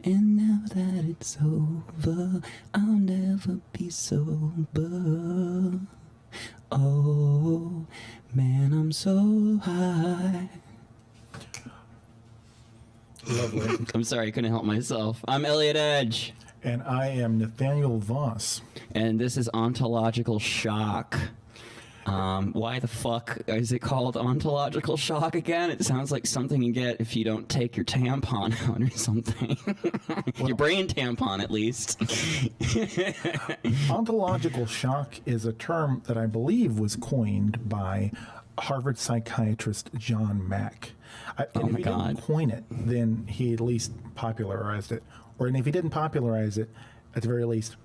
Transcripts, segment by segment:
And now that it's over, I'll never be sober. Oh, man, I'm so high. Lovely. I'm sorry, I couldn't help myself. I'm Eliott Edge. And I am Nathaniel Voss. And this is Ontological Shock. Why the fuck is it called Ontological Shock again? It sounds like something you get if you don't take your tampon out or something. Well, your brain tampon, at least. Ontological shock is a term that I believe was coined by Harvard psychiatrist John Mack. And if he didn't coin it, then he at least popularized it. Or and if he didn't popularize it, at the very least,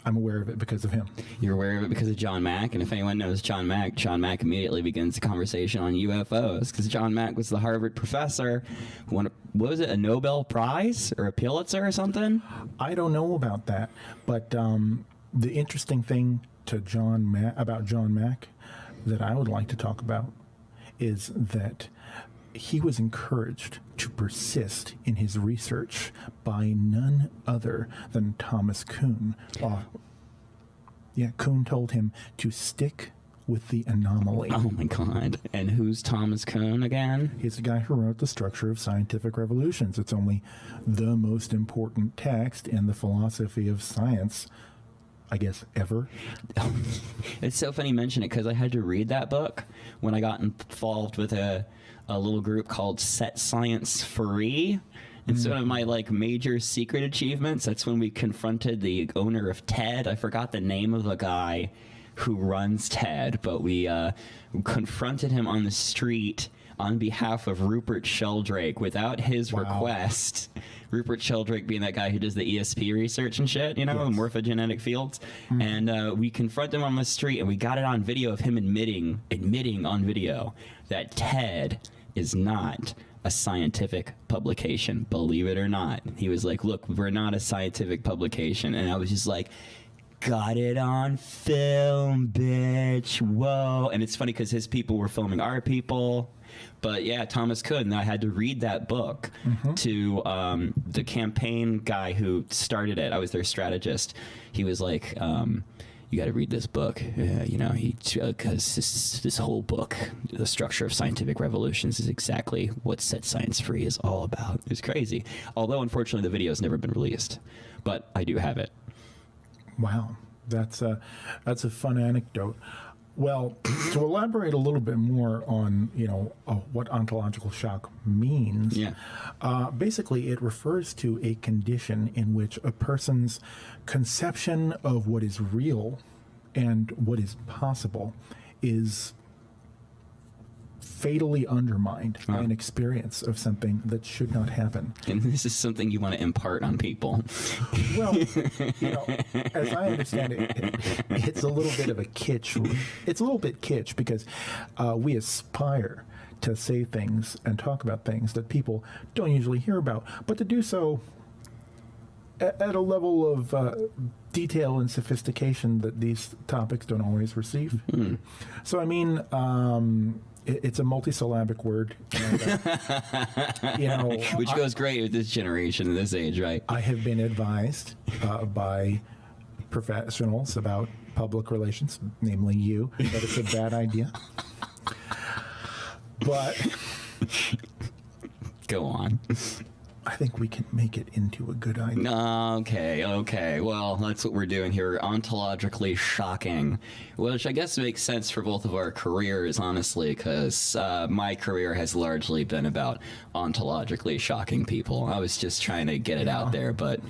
I'm aware of it because of him. You're aware of it because of John Mack? And if anyone knows John Mack immediately begins the conversation on UFOs, because John Mack was the Harvard professor who won, what was it, a Nobel Prize or a Pulitzer or something? I don't know about that, but the interesting thing to about John Mack that I would like to talk about is that he was encouraged to persist in his research by none other than Thomas Kuhn. Kuhn told him to stick with the anomaly. Oh my God. And who's Thomas Kuhn again? He's the guy who wrote The Structure of Scientific Revolutions. It's only the most important text in the philosophy of science, I guess, ever. It's so funny you mention it because I had to read that book when I got involved with a little group called Set Science Free. It's one of my major secret achievements. That's when we confronted the owner of TED. I forgot the name of the guy who runs TED, but we confronted him on the street on behalf of Rupert Sheldrake without his request. Rupert Sheldrake being that guy who does the ESP research and shit, you know, yes. Morphogenetic fields. And we confronted him on the street, and we got it on video of him admitting on video that TED is not a scientific publication, believe it or not. He was like, look, we're not a scientific publication. And I was just like, got it on film, bitch. Whoa. And it's funny because his people were filming our people. But yeah, Thomas Kuhn, I had to read that book to the campaign guy who started it. I was their strategist. He was like, you got to read this book. Because this whole book, The Structure of Scientific Revolutions, is exactly what Set Science Free is all about. It's crazy. Although, unfortunately, the video has never been released. But I do have it. Wow. That's a fun anecdote. Well, to elaborate a little bit more on, what ontological shock means, basically it refers to a condition in which a person's conception of what is real and what is possible is fatally undermined by an experience of something that should not happen. And this is something you want to impart on people. Well, as I understand it, it's a little bit of a kitsch. It's a little bit kitsch because we aspire to say things and talk about things that people don't usually hear about, but to do so at a level of detail and sophistication that these topics don't always receive. So, I mean, it's a multisyllabic word. Which goes great with this generation and this age, right? I have been advised by professionals about public relations, namely you, that it's a bad idea. But go on. I think we can make it into a good idea. Okay. Well, that's what we're doing here. Ontologically shocking, which I guess makes sense for both of our careers, honestly, because my career has largely been about ontologically shocking people. I was just trying to get it out there, but,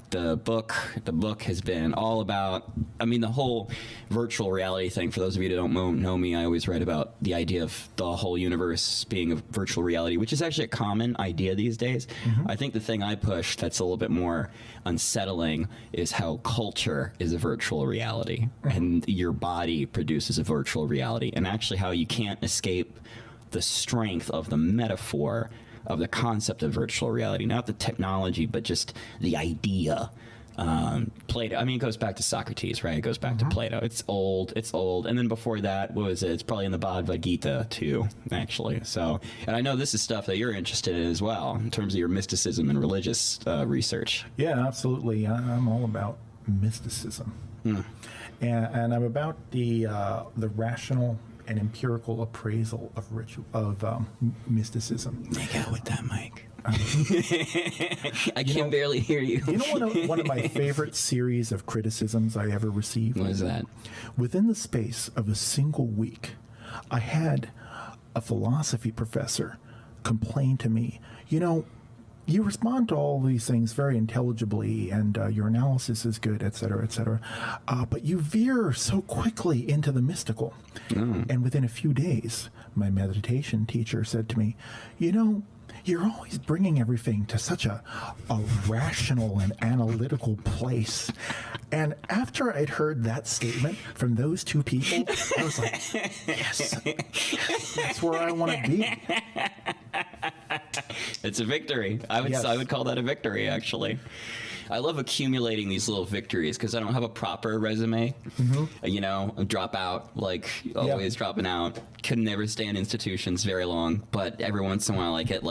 the book has been all about, the whole virtual reality thing. For those of you that don't know me, I always write about the idea of the whole universe being a virtual reality, which is actually a common idea these days. I think the thing I push that's a little bit more unsettling is how culture is a virtual reality and your body produces a virtual reality, and actually how you can't escape the strength of the metaphor of the concept of virtual reality, not the technology, but just the idea Plato. I mean, it goes back to Socrates, right? It goes back to Plato. It's old. And then before that, what was it? It's probably in the Bhagavad Gita too, actually. So, and I know this is stuff that you're interested in as well, in terms of your mysticism and religious research. Yeah, absolutely. I'm all about mysticism, and I'm about the rational and empirical appraisal of mysticism. Make out with that mic. I can barely hear you. You know one of my favorite series of criticisms I ever received? What is that? Within the space of a single week, I had a philosophy professor complain to me, you respond to all these things very intelligibly, and your analysis is good, et cetera, but you veer so quickly into the mystical. And within a few days, my meditation teacher said to me, you're always bringing everything to such a rational and analytical place. And after I'd heard that statement from those two people, I was like, yes, that's where I want to be. It's a victory. I would call that a victory, actually. I love accumulating these little victories because I don't have a proper resume. Drop out, always dropping out. Could never stay in institutions very long, but every once in a while I get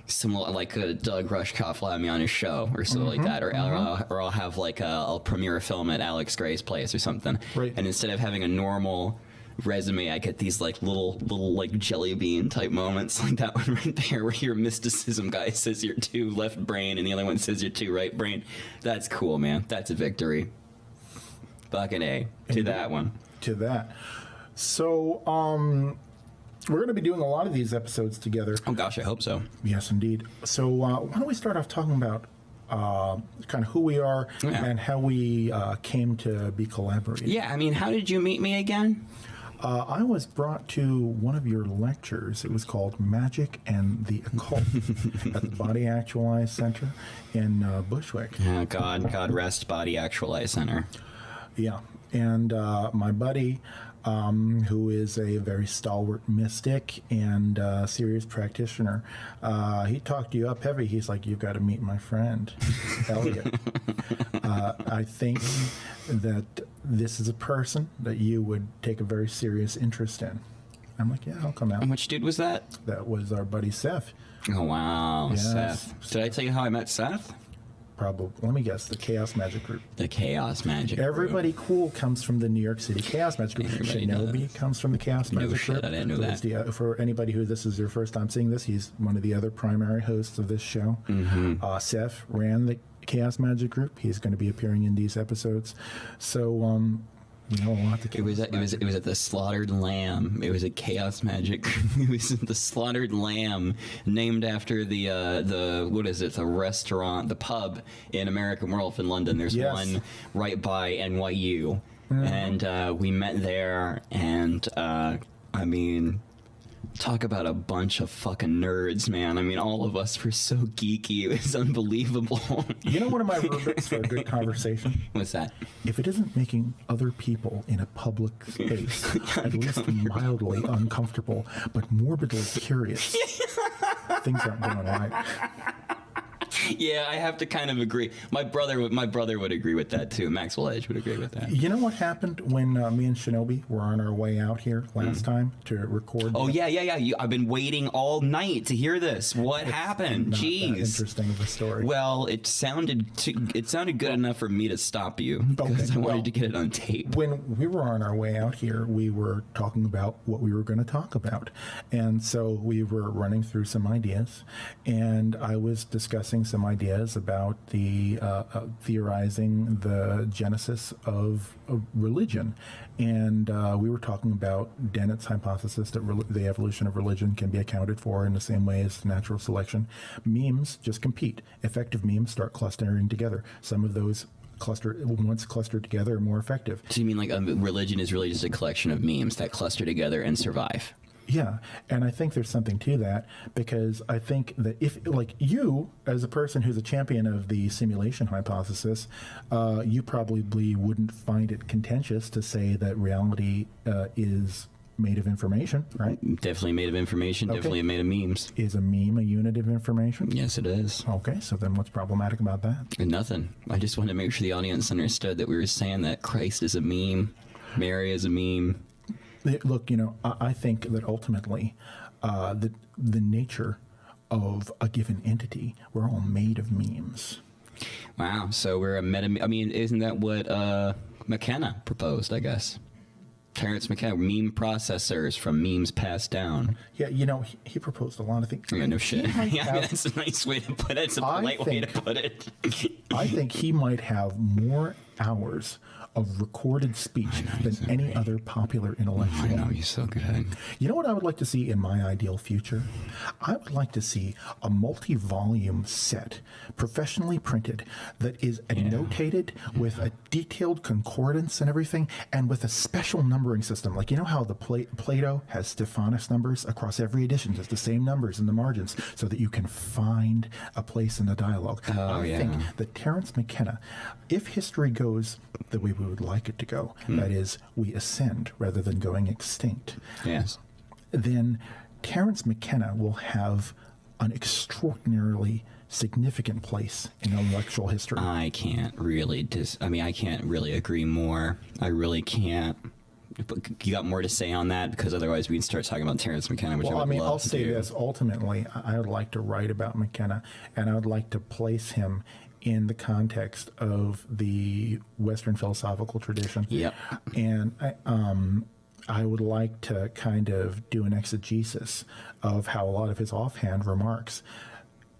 some Doug Rushkoff will have me on his show or something like that, or I'll have I'll premiere a film at Alex Gray's place or something. Right. And instead of having a normal resume, I get these little jelly bean type moments like that one right there, where your mysticism guy says you're too left brain and the other one says you're too right brain. That's cool, man. That's a victory. Fucking A to that one. To that. So, we're going to be doing a lot of these episodes together. Oh gosh, I hope so. Yes, indeed. So, why don't we start off talking about kind of who we are and how we came to be collaborating. Yeah, I mean, how did you meet me again? I was brought to one of your lectures. It was called Magic and the Occult at the Body Actualized Center in Bushwick. Oh, God rest Body Actualized Center. Yeah. And my buddy, who is a very stalwart mystic and serious practitioner, he talked you up heavy. He's like, you've got to meet my friend, Eliott. I think that this is a person that you would take a very serious interest in. I'm like, yeah, I'll come out. And which dude was that? That was our buddy Seth. Oh, wow. Yes. Seth. Did I tell you how I met Seth? Probably. Let me guess. The Chaos Magic Group. The Chaos Magic Everybody cool comes from the New York City Chaos Magic Group. Everybody Shinobi comes from the Chaos Magic Group. I didn't know that. For anybody who this is their first time seeing this, he's one of the other primary hosts of this show. Seth ran the Chaos Magic Group. He's going to be appearing in these episodes. So, we know a lot to it was at the Slaughtered Lamb. It was a Chaos Magic. It was the Slaughtered Lamb, named after the what is it? The restaurant, the pub in American Wolf in London. There's one right by NYU, and we met there. And I mean, talk about a bunch of fucking nerds, man. I mean, all of us were so geeky. It was unbelievable. You know one of my rubrics for a good conversation? What's that? If it isn't making other people in a public space at least mildly uncomfortable, but morbidly curious, things aren't going right. Yeah, I have to kind of agree. My brother would agree with that too. Maxwell Edge would agree with that. You know what happened when me and Shinobi were on our way out here last time to record? Oh yeah. I've been waiting all night to hear this. What happened? Not Jeez. that interesting of a story. Well, it sounded good enough for me to stop you because I wanted to get it on tape. When we were on our way out here, we were talking about what we were going to talk about, and so we were running through some ideas, and I was discussing some ideas about the theorizing the genesis of religion, and we were talking about Dennett's hypothesis that the evolution of religion can be accounted for in the same way as natural selection. Memes just compete. Effective memes start clustering together. Some of those once clustered together are more effective. So you mean like religion is really just a collection of memes that cluster together and survive? Yeah, and I think there's something to that, because I think that if, like, you, as a person who's a champion of the simulation hypothesis, you probably wouldn't find it contentious to say that reality is made of information, right? Definitely made of information. Okay. Definitely made of memes. Is a meme a unit of information? Yes, it is. Okay, so then what's problematic about that? Nothing. I just wanted to make sure the audience understood that we were saying that Christ is a meme, Mary is a meme. Look, I think that ultimately the nature of a given entity, we're all made of memes. Wow. So we're a meta. I mean, isn't that what McKenna proposed? I guess Terence Mckenna, meme processors from memes passed down. Yeah, he proposed a lot of things. Yeah, no shit. might Yeah, have- that's a nice way to put it. It's a polite way to put it. I think he might have more hours of recorded speech than any other popular intellectual. I know, he's so good. You know what I would like to see in my ideal future? I would like to see a multi-volume set, professionally printed, that is annotated with a detailed concordance and everything, and with a special numbering system. Like, you know how the Plato has Stephanus numbers across every edition? There's the same numbers in the margins so that you can find a place in the dialogue. I think that Terence Mckenna, if history goes the way we would like it to go, that is, we ascend rather than going extinct, Yes. then Terence Mckenna will have an extraordinarily significant place in intellectual history. I can't really I can't really agree more. I really can't. But you got more to say on that? Because otherwise we can start talking about Terence Mckenna, which I would love I'll to say do. this. Ultimately, I would like to write about McKenna, and I would like to place him in the context of the Western philosophical tradition. Yep. And I would like to kind of do an exegesis of how a lot of his offhand remarks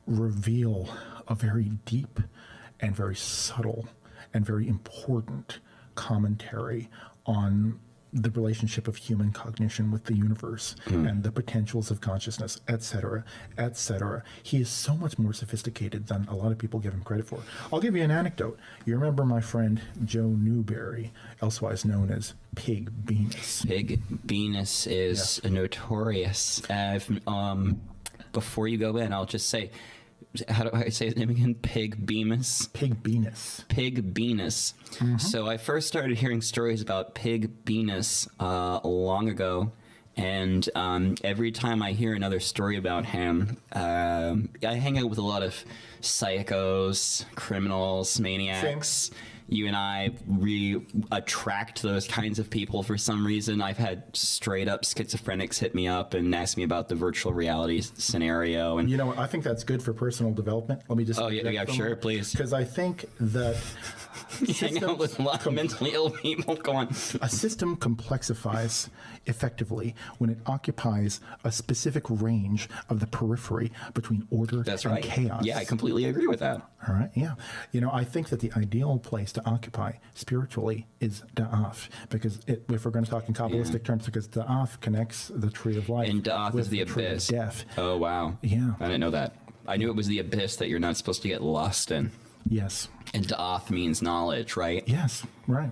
reveal a very deep and very subtle and very important commentary on the relationship of human cognition with the universe and the potentials of consciousness, etc., etc. He is so much more sophisticated than a lot of people give him credit for. I'll give you an anecdote. You remember my friend Joe Newberry, elsewise known as Pig Venus. Pig Venus is notorious. Before you go in, I'll just say, how do I say his name again? Pig Venus. Pig Venus. Pig Venus. So I first started hearing stories about Pig Venus long ago, and every time I hear another story about him, I hang out with a lot of psychos, criminals, maniacs. You and I attract those kinds of people for some reason. I've had straight up schizophrenics hit me up and ask me about the virtual reality scenario. And You know, I think that's good for personal development. Let me just... sure, please. Because I think that Hang out with a lot of mentally ill people. Go on. a system complexifies effectively when it occupies a specific range of the periphery between order That's and right. chaos. Yeah, I completely agree with that. All right, yeah. You know, I think that the ideal place to occupy spiritually is Da'af, because if we're going to talk in Kabbalistic terms, because Da'af connects the tree of life And Da'af with is the tree of abyss. death. Oh, wow. Yeah. I didn't know that. I knew it was the abyss that you're not supposed to get lost in. Yes. And Da'af means knowledge, right? Yes. Right.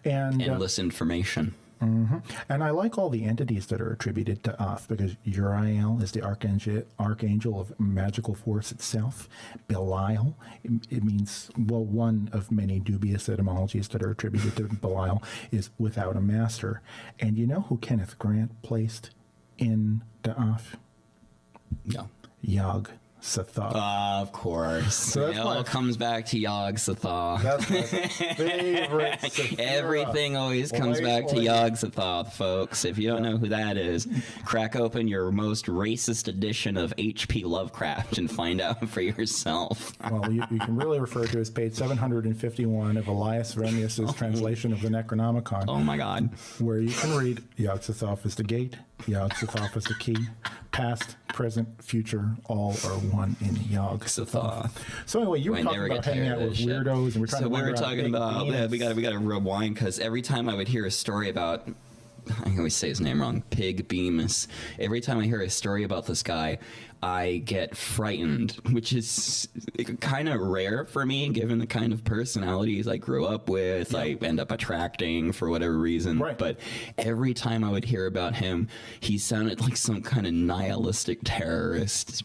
And Endless information. And I like all the entities that are attributed to Da'af, because Uriel is the archangel of magical force itself. Belial, it means, well, one of many dubious etymologies that are attributed to Belial is without a master. And you know who Kenneth Grant placed in Da'af? No. Yog Sothoth. Of course. So that's It all comes back to Yog Sothoth. That's my favorite Sephira. Everything always comes back to Yog Sothoth, folks. If you don't know who that is, crack open your most racist edition of H.P. Lovecraft and find out for yourself. Well, you can really refer to as page 751 of Elias Vernius's translation of the Necronomicon. Oh my God. Where you can read Yog Sothoth is the gate, Yog Sothoth is the key, past, present, future, all are one in Yog Sothoth. So anyway, you were I talking never about get tired hanging of out with this shit. weirdos, and we're trying So to we were figure out talking big about penis. we got to rewind, because every time I would hear a story about, I always say his name wrong, Pig Bemis. Every time I hear a story about this guy, I get frightened, which is kind of rare for me, given the kind of personalities I grew up with. I end up attracting for whatever reason. Right. But every time I would hear about him, he sounded like some kind of nihilistic terrorist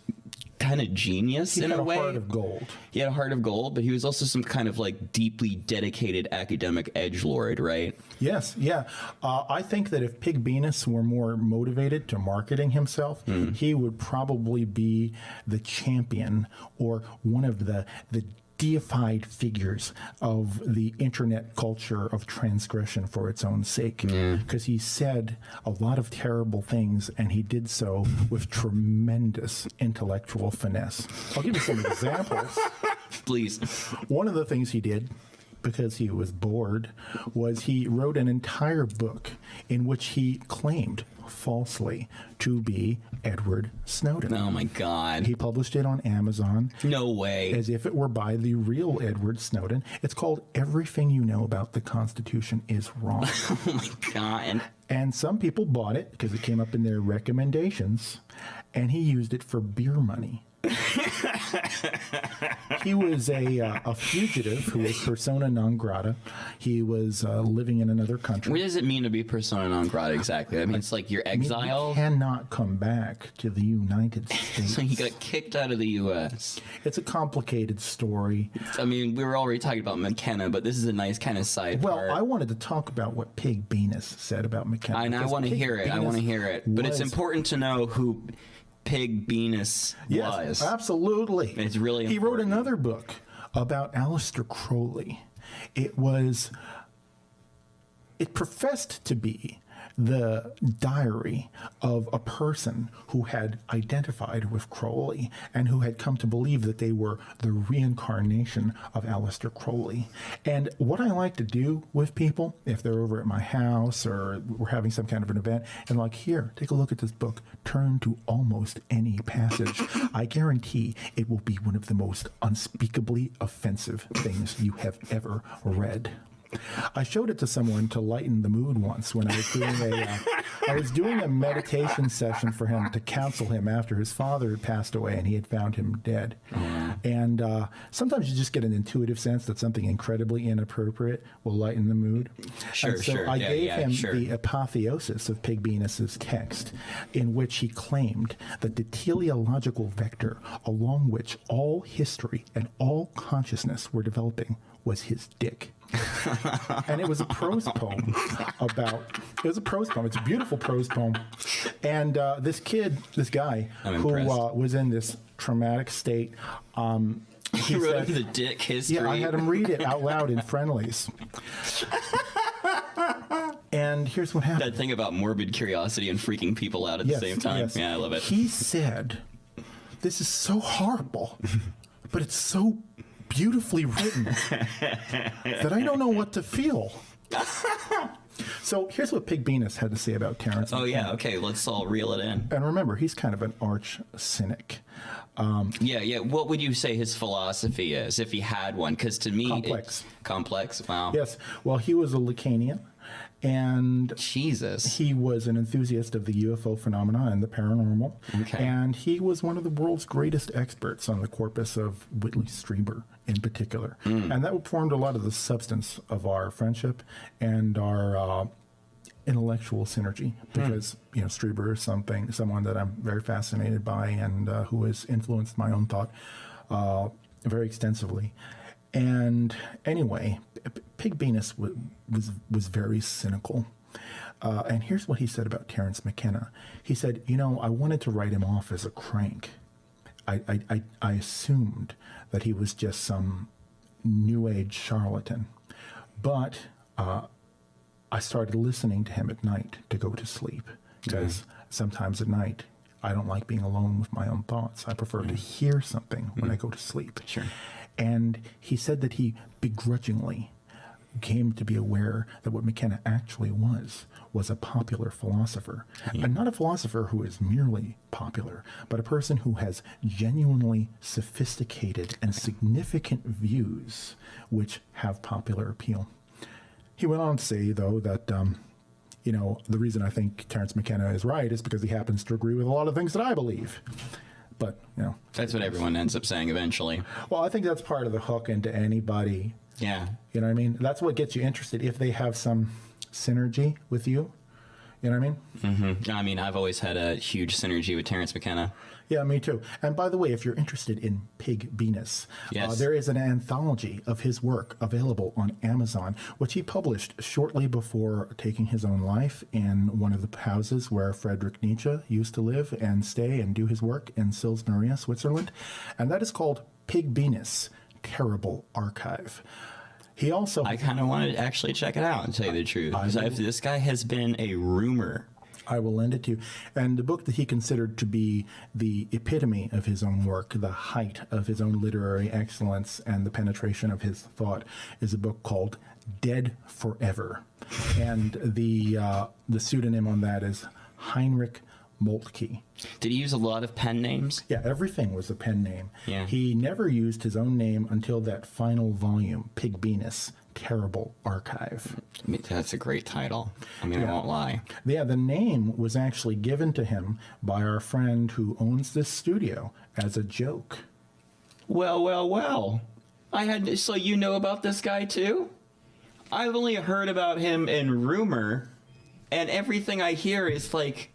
kind of genius in a way. He had a heart of gold. He had a heart of gold, but he was also some kind of like deeply dedicated academic edgelord, right? Yes, yeah. I think that if Pig Venus were more motivated to marketing himself, he would probably be the champion or one of the deified figures of the internet culture of transgression for its own sake. Because he said a lot of terrible things, and he did so with tremendous intellectual finesse. I'll give you some examples. Please. One of the things he did, because he was bored, was he wrote an entire book in which he claimed falsely to be Edward Snowden. Oh my God. He published it on Amazon. No way. As if it were by the real Edward Snowden. It's called Everything You Know About the Constitution is Wrong. Oh my God. And some people bought it because it came up in their recommendations, and he used it for beer money. He was a fugitive who was persona non grata. He was living in another country. What does it mean to be persona non grata exactly? I mean, it's like you're exiled. You cannot come back to the United States. So he got kicked out of the U.S. It's a complicated story. I mean, we were already talking about McKenna, but this is a nice kind of side Well, part. I wanted to talk about what Pig Venus said about McKenna. I want to hear it. I want to hear it. But it's important to know who Pig Venus was. Yes, absolutely. It's really important. He wrote another book about Aleister Crowley. It professed to be the diary of a person who had identified with Crowley and who had come to believe that they were the reincarnation of Aleister Crowley. And what I like to do with people, if they're over at my house or we're having some kind of an event, and like, here, take a look at this book, turn to almost any passage. I guarantee it will be one of the most unspeakably offensive things you have ever read. I showed it to someone to lighten the mood once when I was doing a meditation session for him to counsel him after his father had passed away and he had found him dead. And sometimes you just get an intuitive sense that something incredibly inappropriate will lighten the mood. Sure, and so sure. I gave him sure. the apotheosis of Pig Venus's text, in which he claimed that the teleological vector along which all history and all consciousness were developing was his dick. And it was a prose poem it's a beautiful prose poem. And this guy who was in this traumatic state, he wrote him the dick history. Yeah, I had him read it out loud in friendlies. And here's what happened. That thing about morbid curiosity and freaking people out at the same time. Yes. Yeah, I love it. He said, "This is so horrible, but it's so beautifully written that I don't know what to feel." So here's what Pig Venus had to say about Terence. Oh, yeah. Okay, let's all reel it in. And remember, he's kind of an arch cynic. Yeah. What would you say his philosophy is, if he had one? Because to me... Complex. Complex, wow. Yes. Well, he was a Lacanian. And Jesus. He was an enthusiast of the UFO phenomena and the paranormal. Okay. And he was one of the world's greatest experts on the corpus of Whitley Strieber in particular. And that formed a lot of the substance of our friendship and our intellectual synergy, because Strieber is someone that I'm very fascinated by and who has influenced my own thought very extensively. And anyway, Pig Venus was very cynical. And here's what he said about Terence McKenna. He said, I wanted to write him off as a crank. I assumed that he was just some New Age charlatan. But I started listening to him at night to go to sleep, because sometimes at night I don't like being alone with my own thoughts. I prefer to hear something when I go to sleep. Sure. And he said that he begrudgingly came to be aware that what McKenna actually was a popular philosopher. And not a philosopher who is merely popular, but a person who has genuinely sophisticated and significant views which have popular appeal. He went on to say, though, that the reason I think Terence McKenna is right is because he happens to agree with a lot of things that I believe. But, That's what everyone ends up saying eventually. Well, I think that's part of the hook into anybody. Yeah. You know what I mean? That's what gets you interested. If they have some synergy with you, You know what I mean? I mean, I've always had a huge synergy with Terence McKenna. Yeah, me too. And by the way, if you're interested in Pig Venus, Yes. there is an anthology of his work available on Amazon, which he published shortly before taking his own life in one of the houses where Friedrich Nietzsche used to live and stay and do his work in Sils Maria, Switzerland. And that is called Pig Venus, Terrible Archive. He also... I kind of wanted to actually check it out and tell you the truth. Because this guy has been a rumor. I will lend it to you. And the book that he considered to be the epitome of his own work, the height of his own literary excellence and the penetration of his thought, is a book called Dead Forever. And the pseudonym on that is Heinrich Moltke. Did he use a lot of pen names? Yeah, everything was a pen name. Yeah. He never used his own name until that final volume, Pig Venus, Terrible Archive. I mean, that's a great title. I mean, I won't lie. Yeah, the name was actually given to him by our friend who owns this studio as a joke. Well. So you know about this guy too? I've only heard about him in rumor, and everything I hear is like,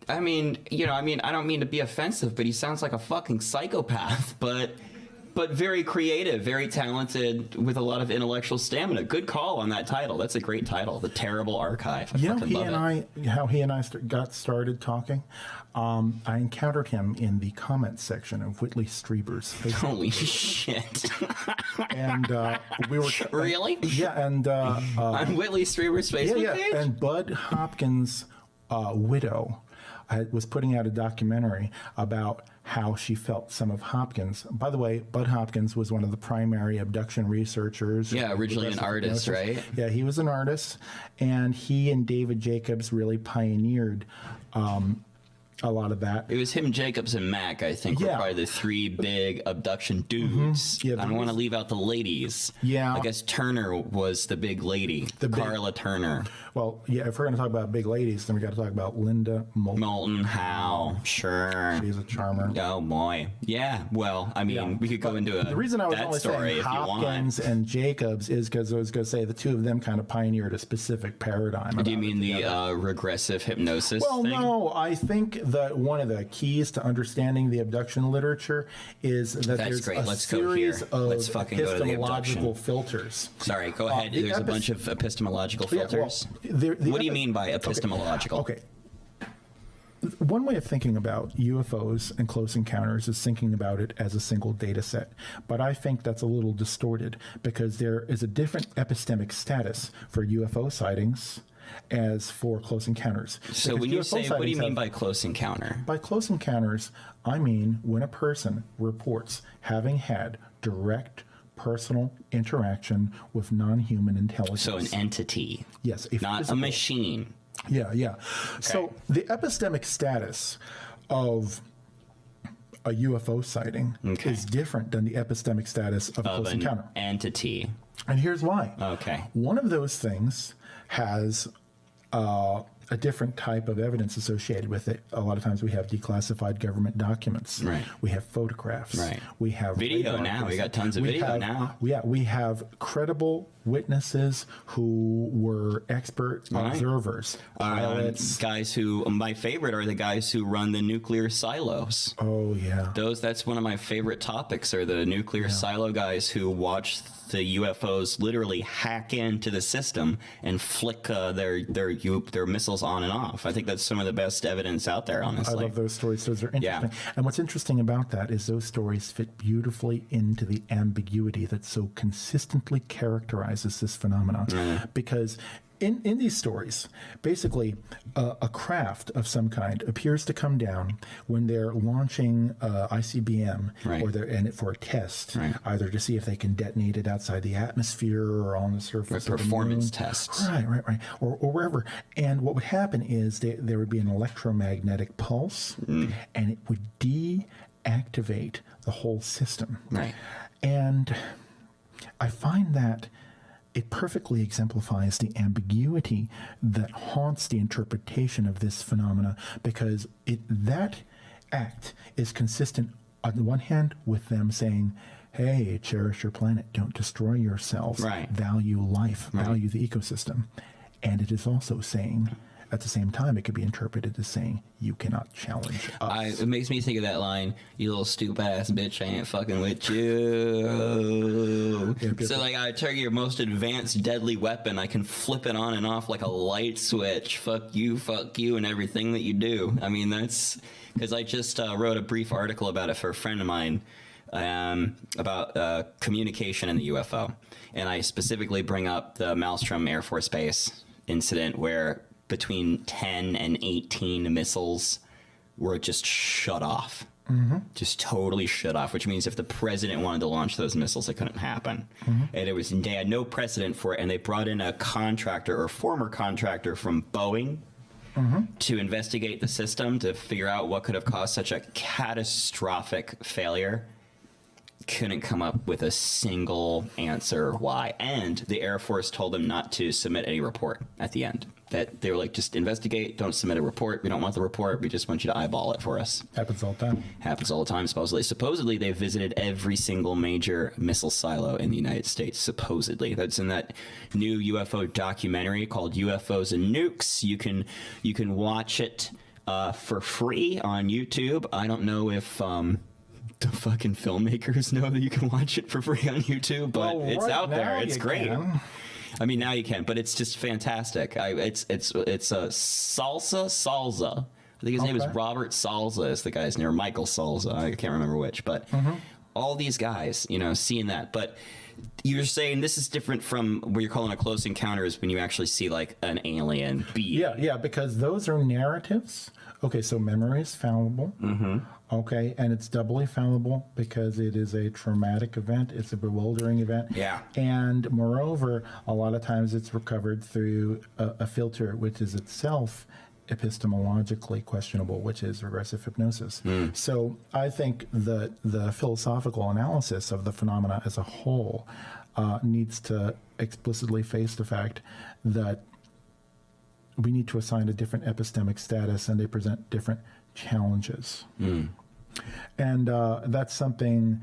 I mean, I don't mean to be offensive, but he sounds like a fucking psychopath, but very creative, very talented, with a lot of intellectual stamina. Good call on that title. That's a great title, The Terrible Archive. I fucking love it. How he and I got started talking, I encountered him in the comments section of Whitley Strieber's Facebook. Holy shit. And we were... Really? Yeah, and... On Whitley Strieber's Facebook page? And Bud Hopkins' widow was putting out a documentary about how she felt some of Hopkins. By the way, Bud Hopkins was one of the primary abduction researchers. Yeah, originally an artist, right? Yeah, he was an artist, and he and David Jacobs really pioneered a lot of that. It was him, Jacobs, and Mack, I think, were probably the three big abduction dudes. Yeah, I don't want to leave out the ladies. Yeah. I guess Turner was the big lady, Carla Turner. Well, yeah, if we're going to talk about big ladies, then we got to talk about Linda Moulton. Moulton Howe, sure. She's a charmer. Oh, boy. Yeah, well, I mean, we could go into The reason I was that only story saying if you want. Hopkins and Jacobs is because I was going to say the two of them kind of pioneered a specific paradigm. Do you mean the regressive hypnosis Well, thing? no, I think that one of the keys to understanding the abduction literature is that That's there's great. a Let's go series here. of Let's fucking go to the epistemological abduction. filters. Sorry, go ahead. the There's a bunch of epistemological Yeah, well, filters. What do you mean by epistemological? Okay. One way of thinking about UFOs and close encounters is thinking about it as a single data set. But I think that's a little distorted because there is a different epistemic status for UFO sightings as for close encounters. So Because when you UFO say, what do sightings you mean have- by close encounter? By close encounters, I mean when a person reports having had direct personal interaction with non-human intelligence. So an entity. Yes, Not physical- a machine. Yeah. So the epistemic status of a UFO sighting is different than the epistemic status of a Of close an encounter. entity. And here's why. Okay. One of those things has a different type of evidence associated with it. A lot of times we have declassified government documents. Right. We have photographs. Right. We have Video radar now. We traces. got tons of video have, now. Yeah, we have credible witnesses who were expert observers. Pilots. Guys who, my favorite are the guys who run the nuclear silos. Oh, yeah. That's one of my favorite topics, are the nuclear silo guys who watch the UFOs literally hack into the system and flick their missiles on and off. I think that's some of the best evidence out there, I honestly. love those stories. Those are interesting. Yeah. And what's interesting about that is those stories fit beautifully into the ambiguity that so consistently characterizes this phenomenon. Because in these stories, basically, a craft of some kind appears to come down when they're launching ICBM or for a test, either to see if they can detonate it outside the atmosphere or on the surface. Performance of the moon. tests. Right. Or wherever. And what would happen is there would be an electromagnetic pulse, and it would deactivate the whole system. Right. And I find that it perfectly exemplifies the ambiguity that haunts the interpretation of this phenomena, because that act is consistent on the one hand with them saying, hey, cherish your planet, don't destroy yourselves, value life, value the ecosystem. And it is also saying, at the same time, it could be interpreted as saying, you cannot challenge us. It makes me think of that line, "You little stupid ass bitch, I ain't fucking with you." So like, I tell you, your most advanced deadly weapon, I can flip it on and off like a light switch. Fuck you, and everything that you do. I mean, that's because I just wrote a brief article about it for a friend of mine, about communication in the UFO, and I specifically bring up the Malstrom Air Force Base incident where between 10 and 18 missiles were just shut off. Just totally shut off, which means if the president wanted to launch those missiles, it couldn't happen. And they had no precedent for it, and they brought in a contractor or former contractor from Boeing to investigate the system to figure out what could have caused such a catastrophic failure. Couldn't come up with a single answer why. And the Air Force told them not to submit any report at the end. That they were like, just investigate, don't submit a report. We don't want the report. We just want you to eyeball it for us. Happens all the time. Happens all the time, supposedly. Supposedly, they visited every single major missile silo in the United States, supposedly. That's in that new UFO documentary called UFOs and Nukes. You can watch it for free on YouTube. I don't know if... the fucking filmmakers know that you can watch it for free on YouTube, but it's out there. It's great. I mean, now you can, but it's just fantastic. It's a Salza. I think his name is Robert Salza. Is the guy's name, or Michael Salza. I can't remember which, but all these guys, seeing that. But you're saying this is different from what you're calling a close encounter is when you actually see like an alien being. Yeah, because those are narratives. Okay, so memory is fallible. Okay, and it's doubly fallible because it is a traumatic event. It's a bewildering event. Yeah. And moreover, a lot of times it's recovered through a filter, which is itself epistemologically questionable, which is regressive hypnosis. So I think that the philosophical analysis of the phenomena as a whole needs to explicitly face the fact that we need to assign a different epistemic status, and they present different challenges. And that's something...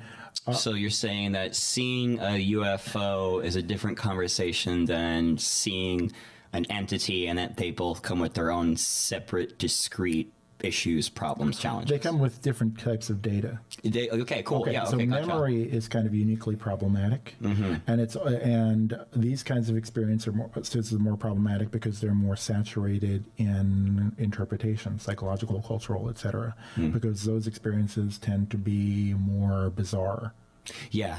so you're saying that seeing a UFO is a different conversation than seeing an entity, and that they both come with their own separate, discrete issues, problems, challenges. They come with different types of data. Okay, cool. Okay, Yeah, so okay, gotcha. memory is kind of uniquely problematic, and these kinds of experiences are more problematic because they're more saturated in interpretation, psychological, cultural, etc. Because those experiences tend to be more bizarre. Yeah.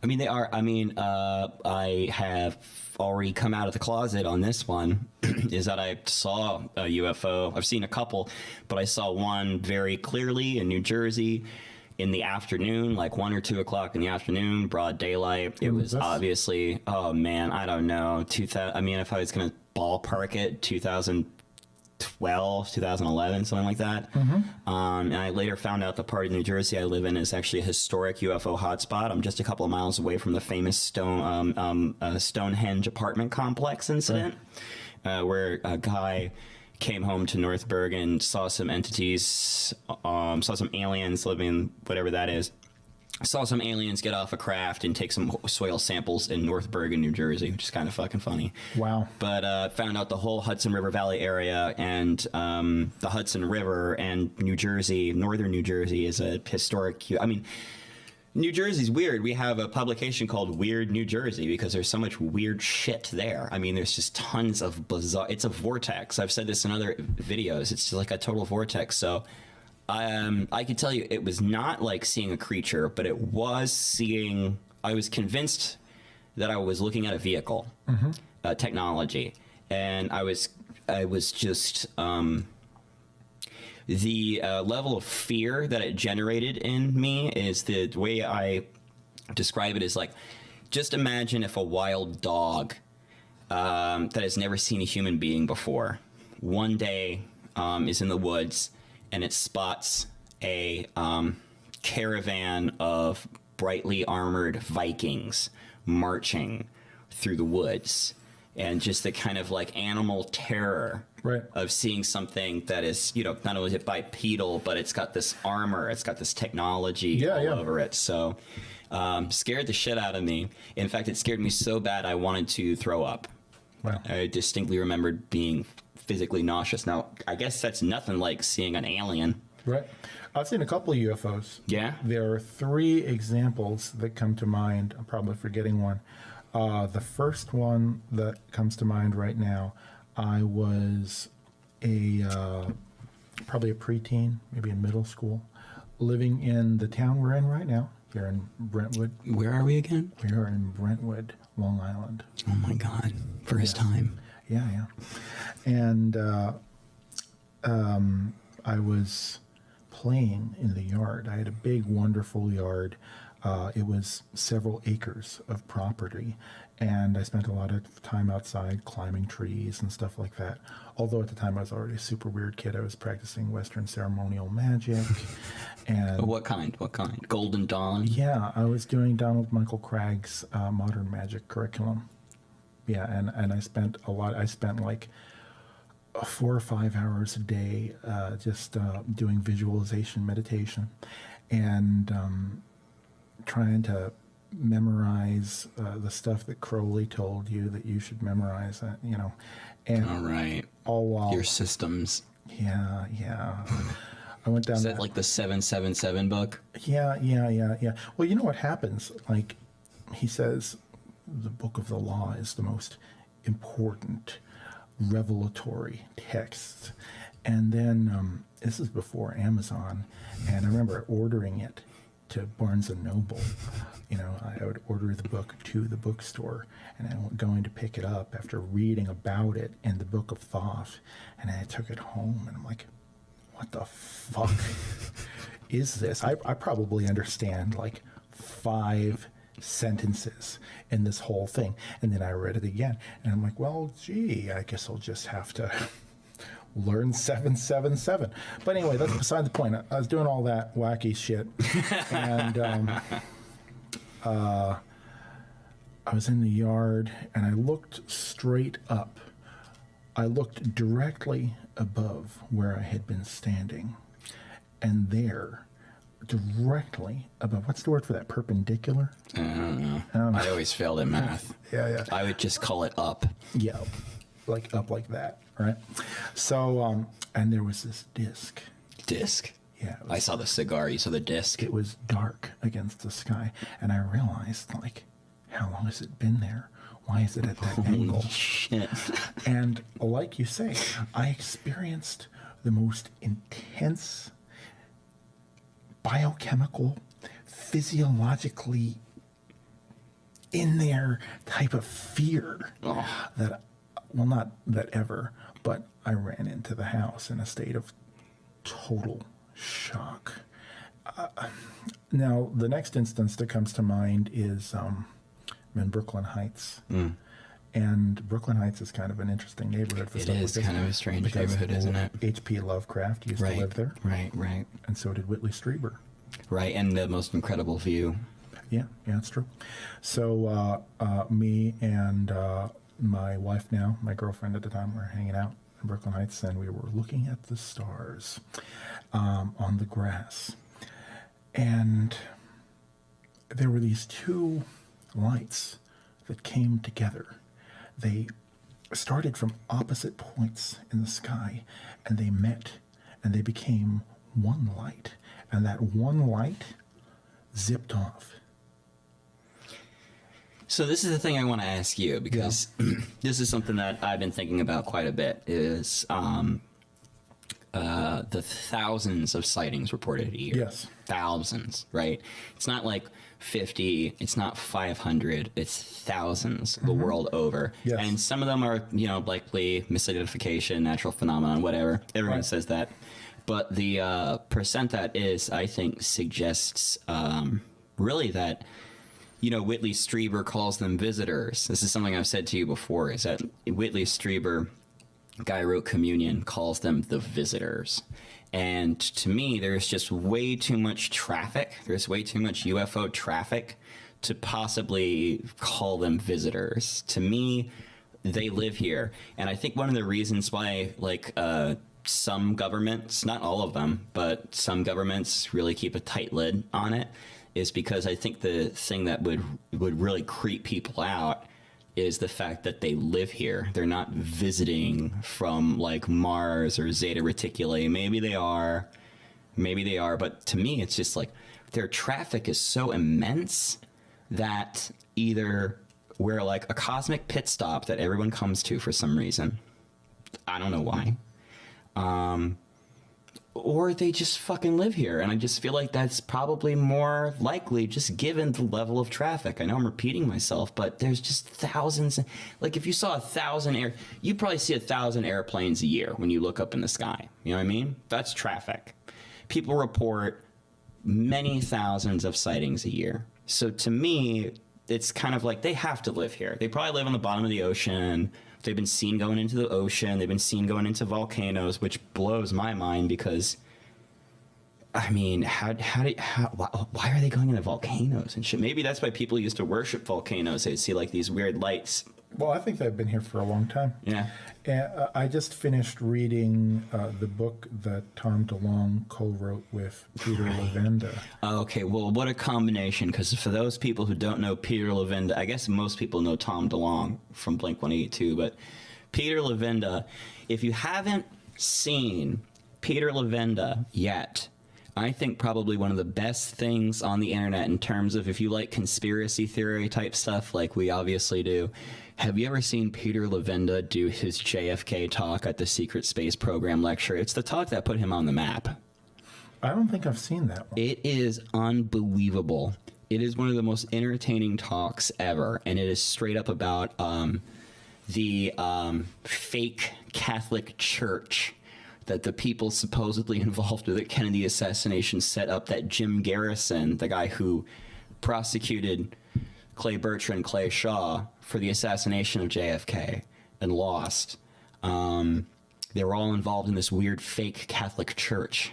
I mean, they are. I mean, I have already come out of the closet on this one, is that I saw a UFO. I've seen a couple, but I saw one very clearly in New Jersey in the afternoon, like 1 or 2 o'clock in the afternoon, broad daylight. It was obviously, oh man, I don't know. I mean, if I was going to ballpark it, 2012, 2011, something like that. And I later found out the part of New Jersey I live in is actually a historic UFO hotspot. I'm just a couple of miles away from the famous Stonehenge apartment complex incident, where a guy came home to North Bergen, saw some entities, saw some aliens living, whatever that is. Saw some aliens get off a craft and take some soil samples in North Bergen, New Jersey, which is kind of fucking funny. Wow. But found out the whole Hudson River Valley area and the Hudson River and New Jersey, northern New Jersey, is a historic... I mean, New Jersey's weird. We have a publication called Weird New Jersey because there's so much weird shit there. I mean, there's just tons of bizarre... It's a vortex. I've said this in other videos. It's just like a total vortex. So... I can tell you it was not like seeing a creature, but it was seeing... I was convinced that I was looking at a vehicle, technology, and I was just... the level of fear that it generated in me is the way I describe it is like, just imagine if a wild dog that has never seen a human being before, one day is in the woods, and it spots a caravan of brightly armored Vikings marching through the woods, and just the kind of like animal terror of seeing something that is, not only bipedal, but it's got this armor, it's got this technology all over it. So scared the shit out of me. In fact, it scared me so bad I wanted to throw up. Wow. I distinctly remembered being physically nauseous. Now, I guess that's nothing like seeing an alien. Right. I've seen a couple of UFOs. Yeah? There are 3 examples that come to mind. I'm probably forgetting one. The first one that comes to mind right now, I was probably a preteen, maybe in middle school, living in the town we're in right now, here in Brentwood. Where are we again? We are in Brentwood, Long Island. Oh my God. First time. Yeah, yeah. And I was playing in the yard. I had a big, wonderful yard. It was several acres of property, and I spent a lot of time outside climbing trees and stuff like that. Although at the time I was already a super weird kid. I was practicing Western ceremonial magic. And What kind? What kind? Golden Dawn? yeah, I was doing Donald Michael Craig's modern magic curriculum. Yeah, and I spent like 4 or 5 hours a day just doing visualization meditation and trying to memorize the stuff that Crowley told you that you should memorize, and All right. all while Your systems. yeah. I went down Is that like the 777 book? Yeah. Well, you know what happens? Like, he says, the book of the law is the most important revelatory text. And then, this is before Amazon, and I remember ordering it to Barnes & Noble. I would order the book to the bookstore, and I was going to pick it up after reading about it in the Book of Thoth, and I took it home, and I'm like, what the fuck is this? I probably understand like 5 sentences in this whole thing. And then I read it again, and I'm like, well, gee, I guess I'll just have to learn 777. But anyway, that's beside the point. I was doing all that wacky shit, and I was in the yard, and I looked straight up. I looked directly above where I had been standing, and there, directly above, what's the word for that? Perpendicular? I don't know. I always failed at math. Yeah. I would just call it up. Yeah, like up like that, right? So, and there was this disc. Disc. Yeah, I saw the cigar. You saw the disc. it was dark against the sky, and I realized, like, how long has it been there? Why is it at that angle? Shit. And like you say, I experienced the most intense biochemical, physiologically in there type of fear that, well, not that ever, but I ran into the house in a state of total shock. Now, the next instance that comes to mind is in Brooklyn Heights. And Brooklyn Heights is kind of an interesting neighborhood for It stuff is like this. kind of a strange Because neighborhood, isn't it? H.P. Lovecraft used to live there, Right. and so did Whitley Strieber. Right, and the most incredible view. Yeah, it's true. So me and my wife now, my girlfriend at the time, were hanging out in Brooklyn Heights, and we were looking at the stars on the grass. And there were these 2 lights that came together. They started from opposite points in the sky, and they met, and they became one light. And that one light zipped off. So this is the thing I want to ask you, because this is something that I've been thinking about quite a bit, is the thousands of sightings reported a year. Yes. Thousands, right? It's not like 50, it's not 500, it's thousands the world over. Yes. And some of them are, likely misidentification, natural phenomenon, whatever. Everyone says that. But the percent that is, I think, suggests really that, Whitley Strieber calls them visitors. This is something I've said to you before, is that Whitley Strieber, guy who wrote Communion, calls them the visitors. And to me, there's just way too much traffic. There's way too much UFO traffic to possibly call them visitors. To me, they live here. And I think one of the reasons why, some governments, not all of them, but some governments really keep a tight lid on it, is because I think the thing that would really creep people out is the fact that they live here. They're not visiting from like Mars or Zeta Reticuli. Maybe they are, but to me it's just like their traffic is so immense that either we're like a cosmic pit stop that everyone comes to for some reason. I don't know why. Or they just fucking live here. And I just feel like that's probably more likely just given the level of traffic. I know I'm repeating myself, but there's just thousands. Like if you saw 1,000 you'd probably see 1,000 airplanes a year when you look up in the sky. You know what I mean? That's traffic. People report many thousands of sightings a year. So to me, it's kind of like they have to live here. They probably live on the bottom of the ocean. They've been seen going into the ocean. They've been seen going into volcanoes, which blows my mind because, I mean, why are they going into volcanoes and shit? Maybe that's why people used to worship volcanoes. They'd see like these weird lights. Well, I think they've been here for a long time. Yeah. And I just finished reading the book that Tom DeLonge co-wrote with Peter Levenda. Okay, well, what a combination, because for those people who don't know Peter Levenda, I guess most people know Tom DeLonge from Blink-182, but Peter Levenda, if you haven't seen Peter Levenda yet, I think probably one of the best things on the internet in terms of if you like conspiracy theory type stuff like we obviously do. Have you ever seen Peter Levenda do his JFK talk at the Secret Space Program lecture? It's the talk that put him on the map. I don't think I've seen that one. It is unbelievable. It is one of the most entertaining talks ever, and it is straight up about the fake Catholic Church that the people supposedly involved with the Kennedy assassination set up, that Jim Garrison, the guy who prosecuted Clay Bertrand, Clay Shaw, for the assassination of JFK and lost. They were all involved in this weird fake Catholic church.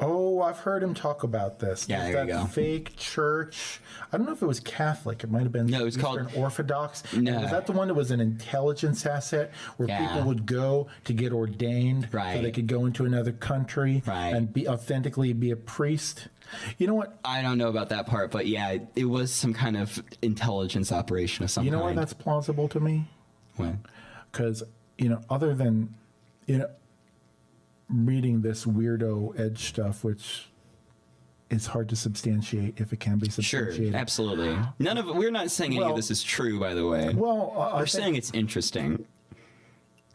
Oh, I've heard him talk about this. Yeah, There's there you that go. Fake church. I don't know if it was Catholic. It might have been No, it was Eastern called Orthodox. No. Was that the one that was an intelligence asset where Yeah. people would go to get ordained so Right. they could go into another country Right. and be authentically be a priest? You know what? I don't know about that part, but yeah, it was some kind of intelligence operation of some You know why kind. that's plausible to me? What? Because, other than, reading this weirdo edge stuff, which is hard to substantiate if it can be Sure, substantiated. absolutely. None of it. We're not saying any Well- of this is true, by the way. Well, We're saying it's interesting.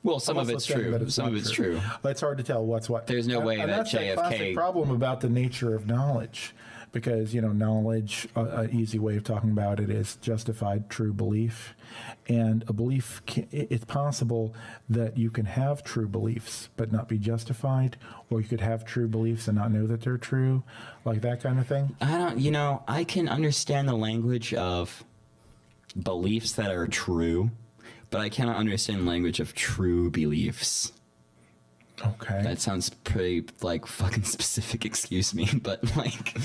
Well, some of it's true. Some of it's true. But it's hard to tell what's what. There's no way and that that's the classic JFK problem about the nature of knowledge, because knowledge. An easy way of talking about it is justified true belief, and a belief. It's possible that you can have true beliefs but not be justified, or you could have true beliefs and not know that they're true, like that kind of thing. I don't, I can understand the language of beliefs that are true, but I cannot understand the language of true beliefs. Okay. That sounds pretty, like, fucking specific, excuse me, but, like,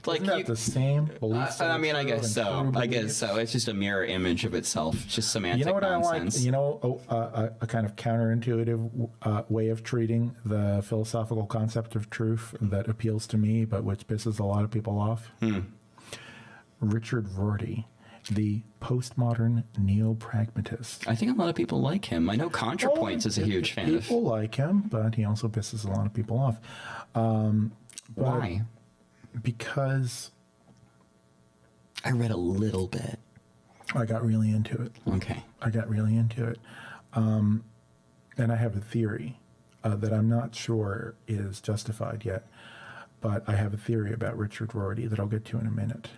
like Isn't that the same beliefs? I mean, I guess so. I guess so. It's just a mirror image of itself. It's just semantic You know what nonsense. I like? A kind of counterintuitive way of treating the philosophical concept of truth that appeals to me, but which pisses a lot of people off. Richard Rorty, the postmodern neo-pragmatist. I think a lot of people like him. I know ContraPoints is a huge fan of. People like him, but he also pisses a lot of people off. Why? Because I read a little bit. I got really into it. Okay. And I have a theory that I'm not sure is justified yet, but I have a theory about Richard Rorty that I'll get to in a minute.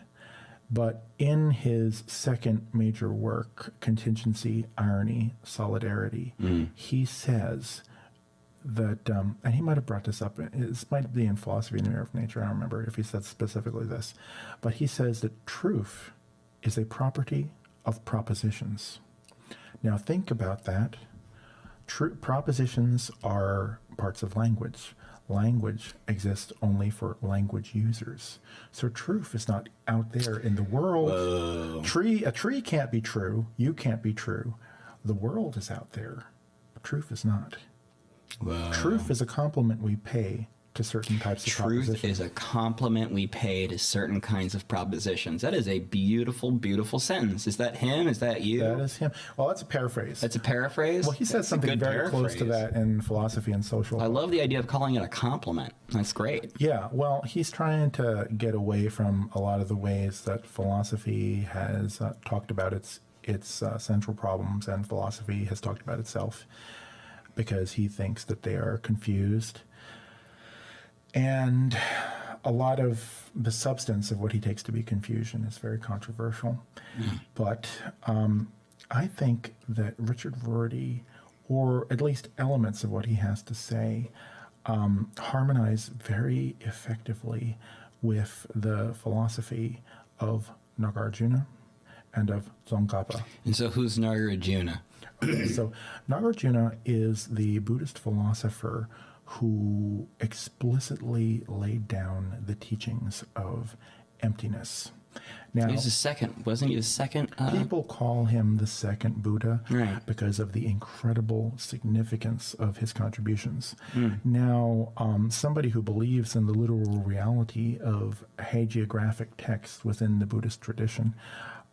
But in his second major work, Contingency, Irony, Solidarity, he says that, and he might have brought this up, this might be in Philosophy and the Mirror of Nature, I don't remember if he said specifically this, but he says that truth is a property of propositions. Now think about that. Propositions are parts of language. Language exists only for language users. So truth is not out there in the world. Whoa. A tree can't be true. You can't be true. The world is out there. Truth is not. Whoa. Truth is a compliment we pay to certain types of Truth propositions. is a compliment we pay to certain kinds of propositions. That is a beautiful, beautiful sentence. Is that him? Is that you? That is him. Well, that's a paraphrase. That's a paraphrase? Well, he says That's a something good very close to paraphrase. that in philosophy and social. I love the idea of calling it a compliment. That's great. Yeah, well, he's trying to get away from a lot of the ways that philosophy has talked about its central problems, and philosophy has talked about itself, because he thinks that they are confused. And a lot of the substance of what he takes to be confusion is very controversial. But I think that Richard Rorty, or at least elements of what he has to say, harmonize very effectively with the philosophy of Nagarjuna and of Tsongkhapa. And so who's Nagarjuna? So Nagarjuna is the Buddhist philosopher who explicitly laid down the teachings of emptiness. Now, He's the second. Wasn't he the second? people call him the second Buddha Right. because of the incredible significance of his contributions. Now, somebody who believes in the literal reality of hagiographic text within the Buddhist tradition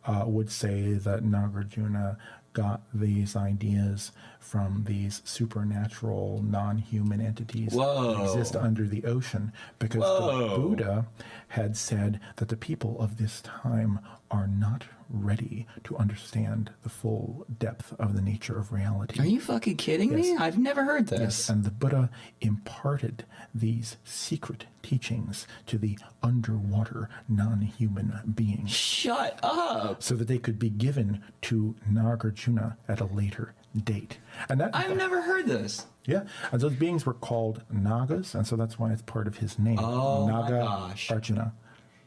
would say that Nagarjuna got these ideas from these supernatural, non-human entities Whoa. that exist under the ocean, because Whoa. the Buddha had said that the people of this time are not ready to understand the full depth of the nature of reality. Are you fucking kidding me? Yes. I've never heard this. Yes, and the Buddha imparted these secret teachings to the underwater non-human beings Shut up. so that they could be given to Nagarjuna at a later date. And that, I've never heard this. yeah, and those beings were called Nagas, and so that's why it's part of his name. Oh, my Naga gosh. Arjuna.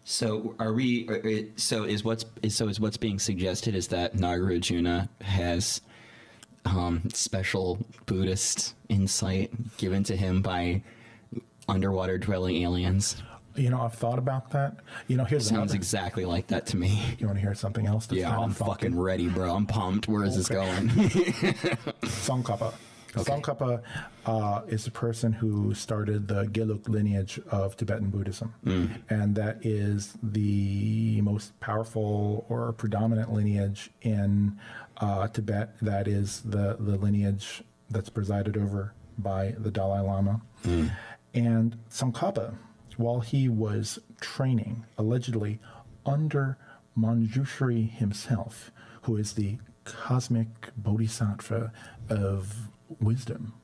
So are we? So is what's being suggested is that Nagarjuna has special Buddhist insight given to him by underwater dwelling aliens? You know, I've thought about that. You know, here's Sounds another. exactly like that to me. You want to hear something else? That's Yeah, kind of I'm thought-provoking? fucking ready, bro. I'm pumped. Where is this going? Tsongkhapa. Okay. Tsongkhapa is the person who started the Gelug lineage of Tibetan Buddhism. And that is the most powerful or predominant lineage in Tibet. That is the lineage that's presided over by the Dalai Lama. And Tsongkhapa, while he was training, allegedly, under Manjushri himself, who is the cosmic bodhisattva of wisdom.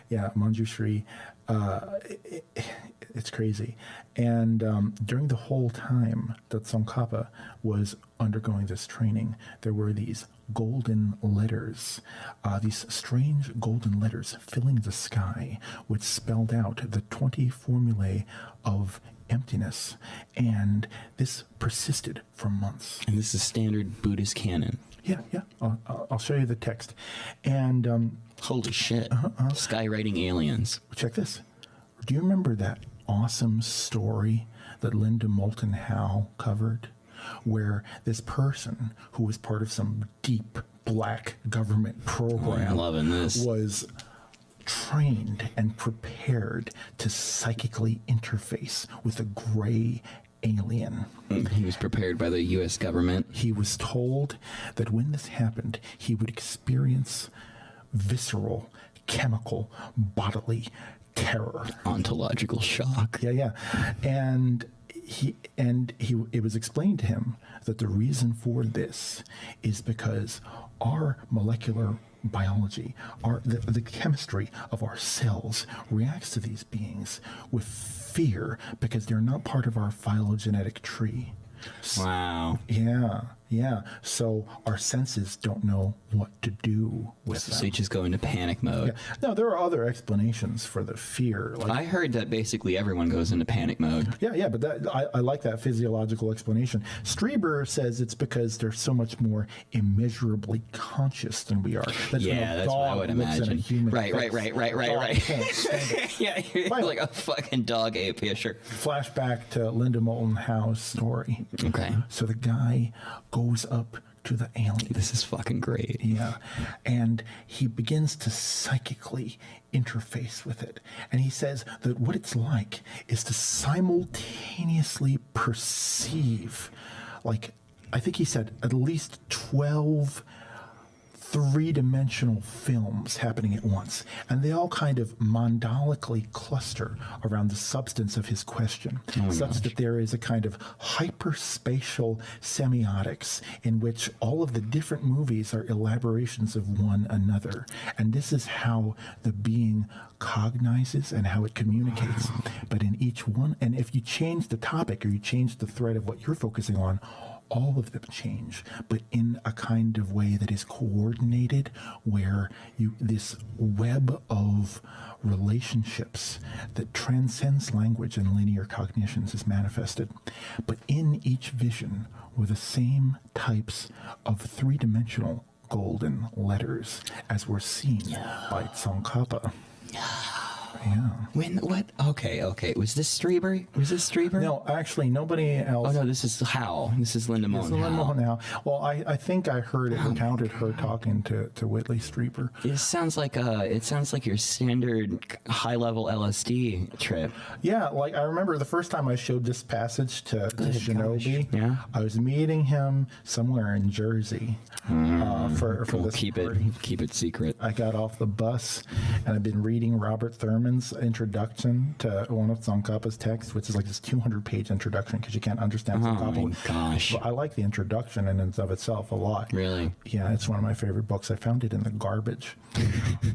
Yeah, Manjushri, it's crazy. And during the whole time that Tsongkhapa was undergoing this training, there were these golden letters, these strange golden letters filling the sky, which spelled out the 20 formulae of emptiness. And this persisted for months. And this is standard Buddhist canon. Yeah. I'll show you the text. And Holy shit. Skywriting aliens. check this. Do you remember that awesome story that Linda Moulton Howe covered, where this person who was part of some deep black government program I'm loving this. was trained and prepared to psychically interface with a gray alien? He was prepared by the U.S. government. He was told that when this happened, he would experience visceral, chemical, bodily terror. Ontological shock. Yeah. And it was explained to him that the reason for this is because our molecular biology, the chemistry of our cells reacts to these beings with fear because they're not part of our phylogenetic tree. Wow. Yeah. So our senses don't know what to do with So them. you just go into panic mode. Yeah. No, there are other explanations for the fear. Like, I heard that basically everyone goes into panic mode. yeah, but I like that physiological explanation. Strieber says it's because they're so much more immeasurably conscious than we are. That's when Yeah, a that's what I dog would looks at a imagine. human Right. Dog can't stand it. Yeah, you're Right. like a fucking dog ape. Yeah, sure. Flashback to Linda Moulton Howe's story. Okay. So the guy goes up to the alien. This is fucking great. Yeah. And he begins to psychically interface with it. And he says that what it's like is to simultaneously perceive, like, I think he said at least 12 three-dimensional films happening at once, and they all kind of mandalically cluster around the substance of his question, such that there is a kind of hyperspatial semiotics in which all of the different movies are elaborations of one another. And this is how the being cognizes and how it communicates. But in each one, and if you change the topic or you change the thread of what you're focusing on, all of them change, but in a kind of way that is coordinated, where this web of relationships that transcends language and linear cognitions is manifested. But in each vision were the same types of three-dimensional golden letters as were seen by Tsongkhapa. Yeah. What? Okay. Was this Strieber? No, actually, nobody else. Oh no, this is Howe. This is Linda Moen. This is Linda Moen now. Well, I think I heard it recounted her talking to Whitley Strieber. It sounds like your standard high level LSD trip. Yeah, like I remember the first time I showed this passage to Shinobi. Gosh. Yeah. I was meeting him somewhere in Jersey for We'll this keep party. it secret. I got off the bus and I've been reading Robert Thurman's introduction to one of Tsongkhapa's texts, which is like this 200-page introduction because you can't understand Tsongkhapa. Oh my gosh. But I like the introduction in and of itself a lot. Really? Yeah, it's one of my favorite books. I found it in the garbage.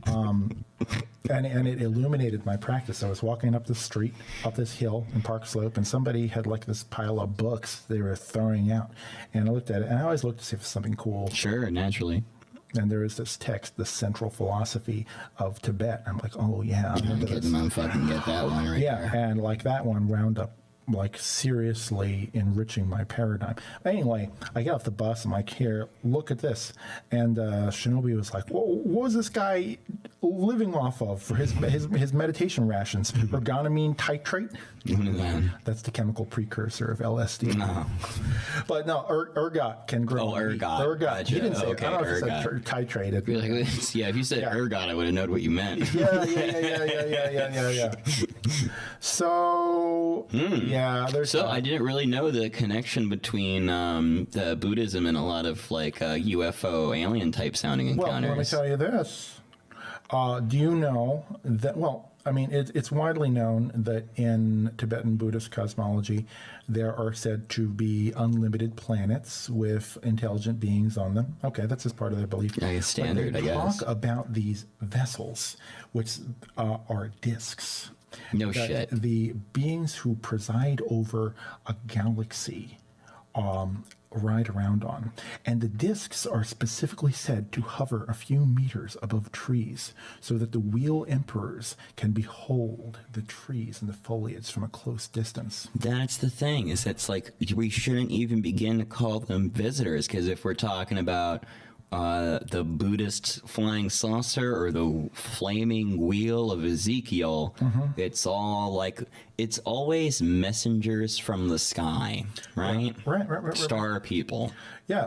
And it illuminated my practice. I was walking up the street, up this hill in Park Slope, and somebody had like this pile of books they were throwing out. And I looked at it, and I always look to see if it's something cool. Sure, naturally. And there is this text, The Central Philosophy of Tibet. I'm like, oh yeah, I'm fucking get that one right yeah, there. and like that one wound up like seriously enriching my paradigm. Anyway, I get off the bus. I'm like, here, look at this. And Shinobi was like, what was this guy living off of for his meditation rations? Ergotamine titrate? That's the chemical precursor of LSD. No. But no, ergot can grow. Oh, ergot. Ergot. Gotcha. He didn't say Okay, it. I don't know if ergot. it said titrated. You're like, yeah, if you said ergot, I would have known what you meant. Yeah. So, yeah, there's So I didn't really know the connection between the Buddhism and a lot of like UFO alien type sounding encounters. Well, let me tell you this. Do you know that, well, I mean, it's widely known that in Tibetan Buddhist cosmology, there are said to be unlimited planets with intelligent beings on them. Okay, that's just part of their belief. I guess standard, I guess. They talk about these vessels, which are discs. No that shit. The beings who preside over a galaxy ride around on. And the discs are specifically said to hover a few meters above trees so that the wheel emperors can behold the trees and the foliage from a close distance. That's the thing, is it's like we shouldn't even begin to call them visitors, because if we're talking about the Buddhist flying saucer or the flaming wheel of Ezekiel, it's all like, it's always messengers from the sky, right? Right. Star people. Yeah,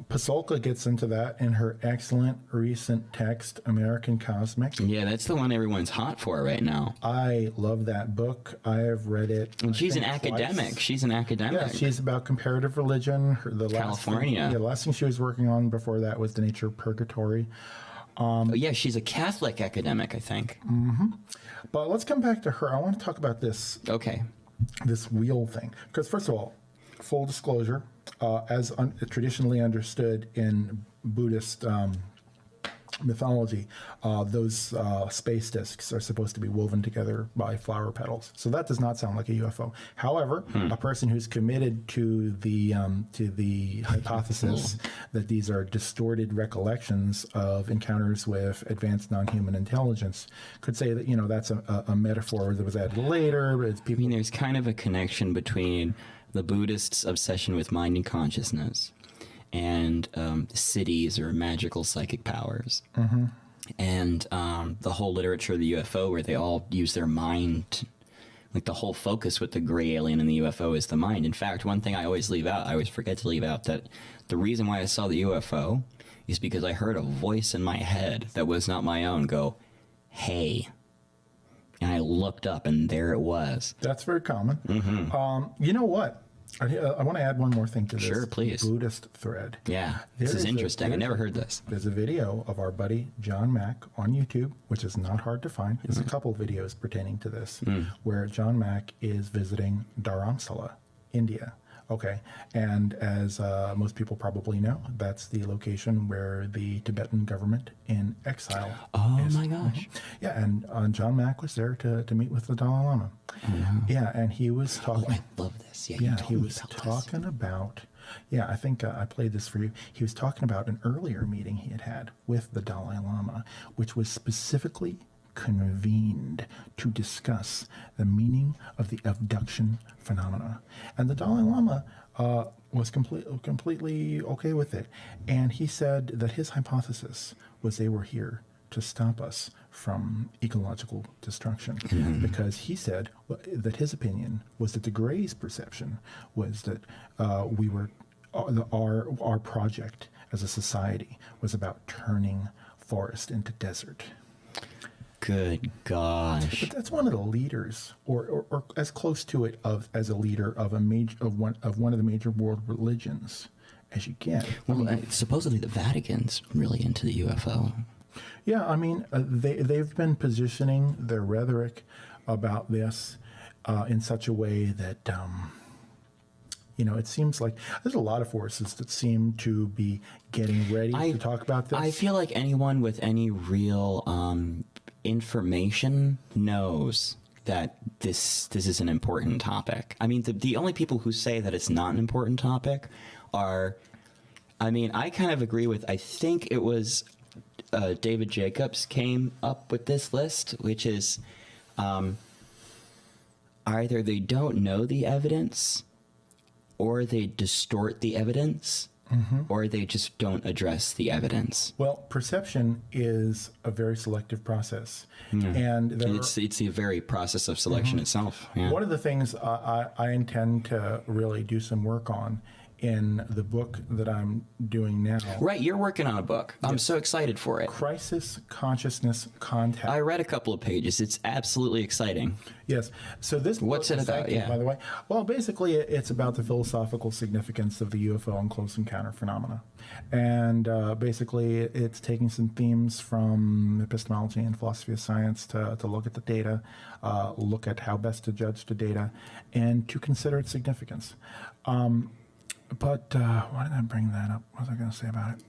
Pasolka gets into that in her excellent recent text, American Cosmic. Yeah, that's the one everyone's hot for right now. I love that book. I have read it. And she's an I think, academic. twice. She's an academic. Yeah, she's about comparative religion. California. The last thing she was working on before that was The Nature of Purgatory. Oh, yeah, she's a Catholic academic, I think. But let's come back to her. I want to talk about this Okay. wheel thing. Because first of all, full disclosure, as traditionally understood in Buddhist mythology, those space discs are supposed to be woven together by flower petals. So that does not sound like a UFO. However, a person who's committed to the hypothesis that these are distorted recollections of encounters with advanced non-human intelligence could say that, that's a metaphor that was added later. But it's I people. mean, there's kind of a connection between the Buddhists' obsession with mind and consciousness and cities or magical psychic powers. And the whole literature of the UFO, where they all use their mind like the whole focus with the gray alien and the UFO is the mind. In fact, one thing I always forget to leave out, that the reason why I saw the UFO is because I heard a voice in my head that was not my own go, "Hey." And I looked up, and there it was. That's very common. You know what? I want to add one more thing to this. Sure, please. Buddhist thread. Yeah, this is interesting. I never heard this. There's a video of our buddy John Mack on YouTube, which is not hard to find. There's a couple videos pertaining to this, where John Mack is visiting Dharamsala, India. Okay, and as most people probably know, that's the location where the Tibetan government in exile is. My gosh. Yeah, and John Mack was there to meet with the Dalai Lama. Yeah, and he was talking. Oh, I love this. Yeah, He was talking about. Yeah, I think I played this for you. He was talking about an earlier meeting he had with the Dalai Lama, which was specifically convened to discuss the meaning of the abduction phenomena. And the Dalai Lama was completely okay with it. And he said that his hypothesis was they were here to stop us from ecological destruction. Because he said that his opinion was that the Greys' perception was that we were, our project as a society was about turning forest into desert. Good gosh. But that's one of the leaders, or as close to it as a leader of one of the major world religions as you get. Well, supposedly the Vatican's really into the UFO. Yeah, I mean, they've been positioning their rhetoric about this in such a way that, it seems like there's a lot of forces that seem to be getting ready to talk about this. I feel like anyone with any real information knows that this is an important topic. I mean, the only people who say that it's not an important topic are, I kind of agree with, I think it was David Jacobs came up with this list, which is either they don't know the evidence, or they distort the evidence, or they just don't address the evidence. Well, perception is a very selective process, and it's the very process of selection itself. Yeah. One of the things I intend to really do some work on in the book that I'm doing now. Right, you're working on a book. I'm so excited for it. Crisis Consciousness Contact. I read a couple of pages. It's absolutely exciting. Yes. So this What's book, it about? by the way. Well, basically, it's about the philosophical significance of the UFO and close encounter phenomena. And basically, it's taking some themes from epistemology and philosophy of science to look at the data, look at how best to judge the data, and to consider its significance. But why did I bring that up? What was I going to say about it?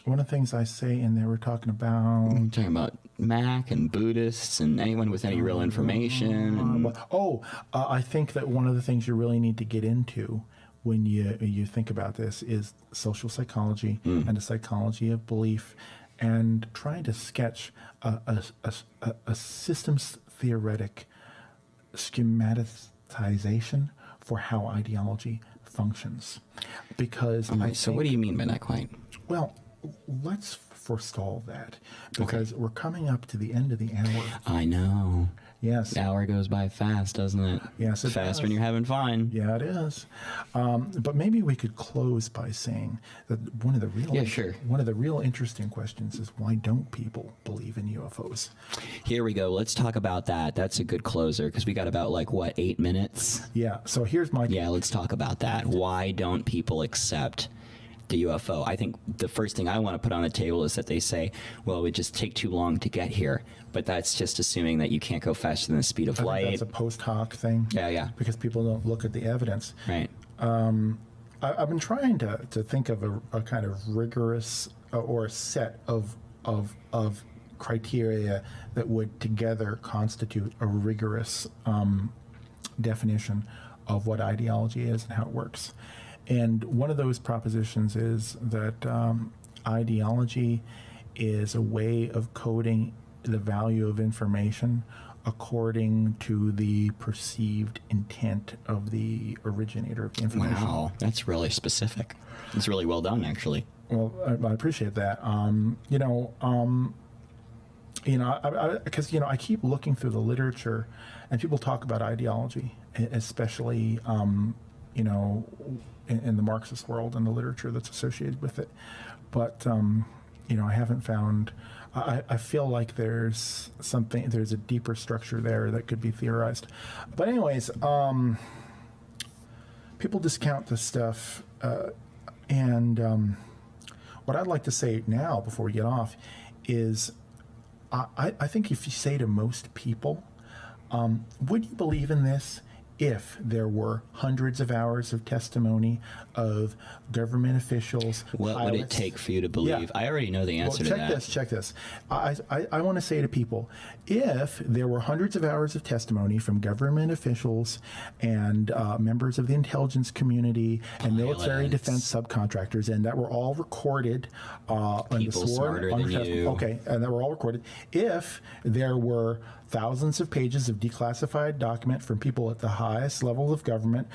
One of the things I say in there, we're talking about... You're talking about Mac and Buddhists and anyone with any real information. I think that one of the things you really need to get into when you think about this is social psychology and the psychology of belief, and trying to sketch a systems theoretic schematization for how ideology functions. Because so what do you mean by that, quite? Well, let's forestall that, because we're coming up to the end of the hour. I know. Yes. The hour goes by fast, doesn't it? Yes, it fast does. when you're having fun. Yeah, it is. But maybe we could close by saying that one of the real interesting questions is, why don't people believe in UFOs? Here we go. Let's talk about that. That's a good closer, because we got about 8 minutes? Yeah. So here's my... Yeah, let's talk about that. Why don't people accept the UFO? I think the first thing I want to put on the table is that they say, well, it would just take too long to get here. But that's just assuming that you can't go faster than the speed of light. That's a post hoc thing. Yeah. Because people don't look at the evidence. Right. I've been trying to think of a kind of rigorous or a set of criteria that would together constitute a rigorous definition of what ideology is and how it works. And one of those propositions is that ideology is a way of coding the value of information according to the perceived intent of the originator of the information. Wow, that's really specific. It's really well done, actually. Well, I appreciate that. Because I keep looking through the literature, and people talk about ideology, especially in the Marxist world and the literature that's associated with it. But I haven't found. I feel like there's a deeper structure there that could be theorized. But anyways, people discount this stuff, and what I'd like to say now before we get off is, I think if you say to most people, would you believe in this if there were hundreds of hours of testimony of government officials? What would it take for you to believe? Yeah. I already know the answer to that. Check this. I want to say to people, if there were hundreds of hours of testimony from government officials and members of the intelligence community and military defense subcontractors, and that were all recorded people smarter than you. Okay, and that were all recorded. If there were thousands of pages of declassified document from people at the highest levels of government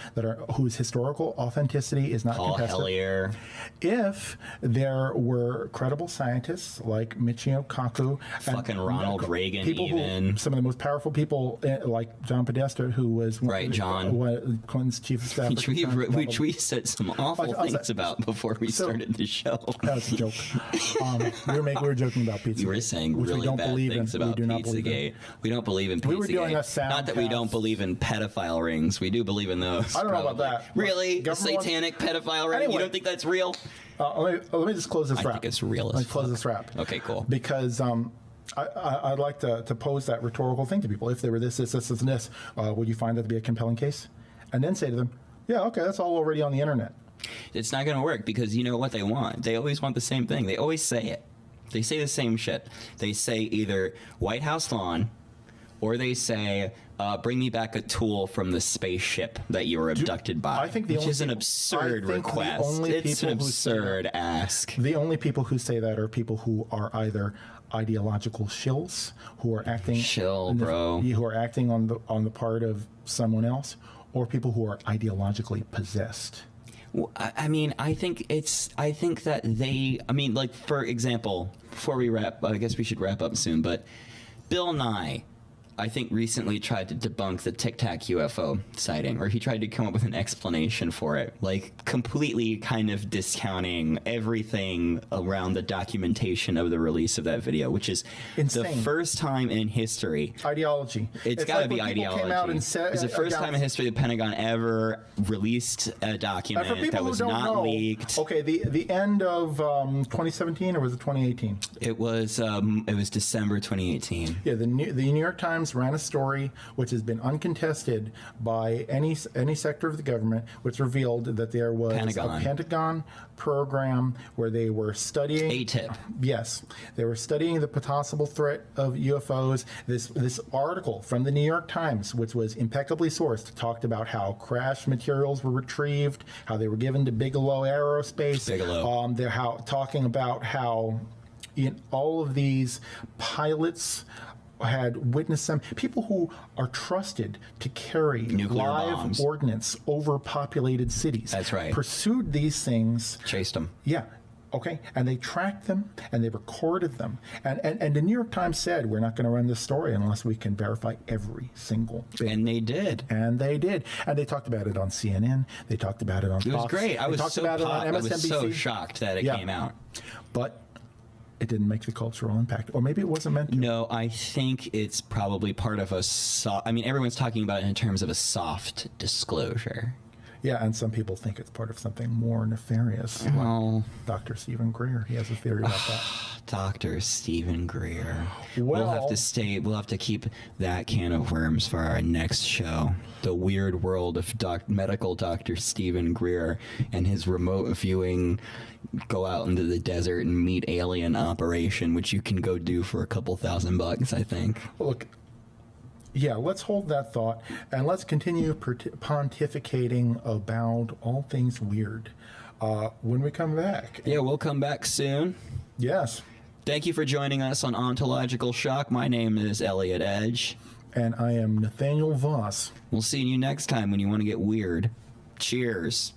whose historical authenticity is not contested. Hellier. If there were credible scientists like Michio Kaku, fucking Ronald Reagan, some of the most powerful people like John Podesta, who was Clinton's chief of staff. Which we said some awful things about before we started the show. That was a joke. We were joking about Pizzagate. You were saying really bad things about Pizzagate. We don't believe in Pizzagate. We were doing a sound Not that we don't believe in pedophile rings. We do believe in those. I don't know about that. Really? A satanic pedophile ring? Anyway, you don't think that's real? Let me just close this wrap. I think it's real as fuck. Close this wrap. Okay, cool. Because I'd like to pose that rhetorical thing to people. If there were this, and this, would you find that to be a compelling case? And then say to them, yeah, okay, that's all already on the internet. It's not going to work because you know what they want. They always want the same thing. They always say it. They say the same shit. They say either White House lawn, or they say, bring me back a tool from the spaceship that you were abducted by. Which is an absurd request. It's an absurd ask. The only people who say that are people who are either ideological shills, who are acting who are acting on the part of someone else, or people who are ideologically possessed. Well, I think that they, like, for example, before we wrap, I guess we should wrap up soon, but Bill Nye, I think, recently tried to debunk the Tic Tac UFO sighting, or he tried to come up with an explanation for it, like completely kind of discounting everything around the documentation of the release of that video, which is insane. The first time in history. Ideology. It's got to be ideology. It's the first time in history the Pentagon ever released a document that was not leaked. Okay, the end of 2017, or was it 2018? It was December 2018. Yeah, the New York Times ran a story which has been uncontested by any sector of the government, which revealed that there was a Pentagon program where they were studying ATIP. Yes, they were studying the possible threat of UFOs. This article from the New York Times, which was impeccably sourced, talked about how crash materials were retrieved, how they were given to Bigelow Aerospace. They're talking about how all of these pilots had witnessed them. People who are trusted to carry nuclear live bombs, ordnance over populated cities. That's right. Pursued these things. Chased them. Yeah. Okay. And they tracked them and they recorded them. And the New York Times said, we're not going to run this story unless we can verify every single bit. And they did. And they did. And they talked about it on CNN. They talked about it on Fox. It was great. I was so shocked that it came out. But it didn't make the cultural impact, or maybe it wasn't meant to. No, I think it's probably part of everyone's talking about it in terms of a soft disclosure. Yeah, and some people think it's part of something more nefarious. Like Dr. Stephen Greer, he has a theory about that. Dr. Stephen Greer. We'll have to keep that can of worms for our next show. The weird world of medical Dr. Stephen Greer and his remote viewing, go out into the desert and meet alien operation, which you can go do for a couple $1,000, I think. Look, yeah, let's hold that thought, and let's continue pontificating about all things weird when we come back. Yeah, we'll come back soon. Yes. Thank you for joining us on Ontological Shock. My name is Eliott Edge. And I am Nathaniel Voss. We'll see you next time when you want to get weird. Cheers.